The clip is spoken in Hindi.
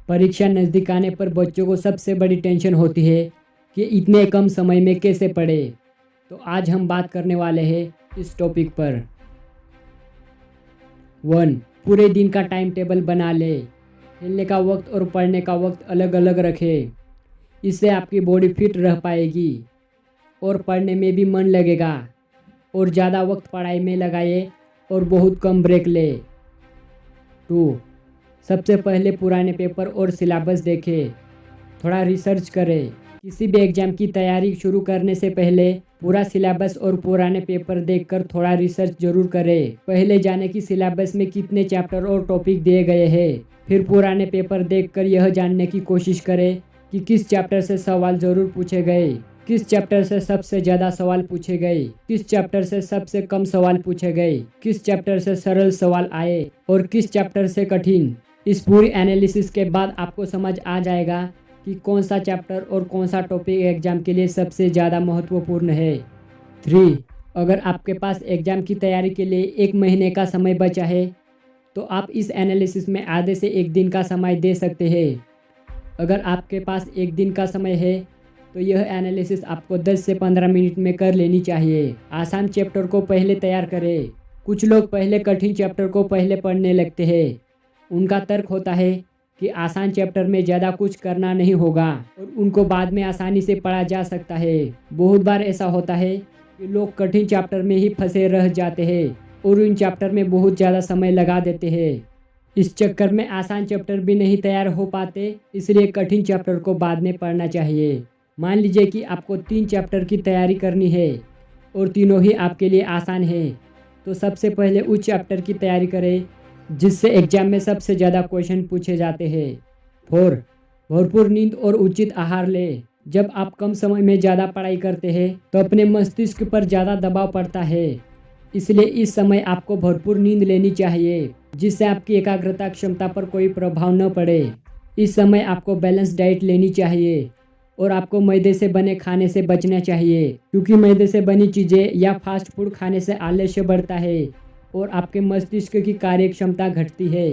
परीक्षा नज़दीक आने पर बच्चों को सबसे बड़ी टेंशन होती है कि इतने कम समय में कैसे पढ़े। तो आज हम बात करने वाले हैं इस टॉपिक पर। 1. पूरे दिन का टाइम टेबल बना ले। खेलने का वक्त और पढ़ने का वक्त अलग अलग रखें। इससे आपकी बॉडी फिट रह पाएगी और पढ़ने में भी मन लगेगा। और ज़्यादा वक्त पढ़ाई में लगाइए और बहुत कम ब्रेक ले। 2. सबसे पहले पुराने पेपर और सिलेबस देखें। थोड़ा रिसर्च करें। किसी भी एग्ज़ाम की तैयारी शुरू करने से पहले पूरा सिलेबस और पुराने पेपर देखकर थोड़ा रिसर्च जरूर करें। पहले जाने कि सिलेबस में कितने चैप्टर और टॉपिक दिए गए हैं। फिर पुराने पेपर देखकर यह जानने की कोशिश करें कि किस चैप्टर से सवाल ज़रूर पूछे गए, किस चैप्टर से सबसे ज़्यादा सवाल पूछे गए, किस चैप्टर से सबसे कम सवाल पूछे गए, किस चैप्टर से सरल सवाल आए और किस चैप्टर से कठिन। इस पूरी एनालिसिस के बाद आपको समझ आ जाएगा कि कौन सा चैप्टर और कौन सा टॉपिक एग्ज़ाम के लिए सबसे ज़्यादा महत्वपूर्ण है। 3. अगर आपके पास एग्ज़ाम की तैयारी के लिए 1 महीने का समय बचा है तो आप इस एनालिसिस में आधे से 1 दिन का समय दे सकते हैं। अगर आपके पास 1 दिन का समय है तो यह एनालिसिस आपको 10 से 15 मिनट में कर लेनी चाहिए। आसान चैप्टर को पहले तैयार करें। कुछ लोग पहले कठिन चैप्टर को पहले पढ़ने लगते हैं। उनका तर्क होता है कि आसान चैप्टर में ज़्यादा कुछ करना नहीं होगा और उनको बाद में आसानी से पढ़ा जा सकता है। बहुत बार ऐसा होता है कि लोग कठिन चैप्टर में ही फंसे रह जाते हैं और उन चैप्टर में बहुत ज़्यादा समय लगा देते हैं। इस चक्कर में आसान चैप्टर भी नहीं तैयार हो पाते, इसलिए कठिन चैप्टर को बाद में पढ़ना चाहिए। मान लीजिए कि आपको 3 चैप्टर की तैयारी करनी है और तीनों ही आपके लिए आसान है, तो सबसे पहले उस चैप्टर की तैयारी करें जिससे एग्जाम में सबसे ज़्यादा क्वेश्चन पूछे जाते हैं। 4. भरपूर नींद और उचित आहार लें। जब आप कम समय में ज़्यादा पढ़ाई करते हैं तो अपने मस्तिष्क पर ज़्यादा दबाव पड़ता है, इसलिए इस समय आपको भरपूर नींद लेनी चाहिए जिससे आपकी एकाग्रता क्षमता पर कोई प्रभाव न पड़े। इस समय आपको बैलेंस डाइट लेनी चाहिए और आपको मैदे से बने खाने से बचना चाहिए, क्योंकि मैदे से बनी चीज़ें या फास्ट फूड खाने से आलस्य बढ़ता है और आपके मस्तिष्क की कार्य क्षमता घटती है।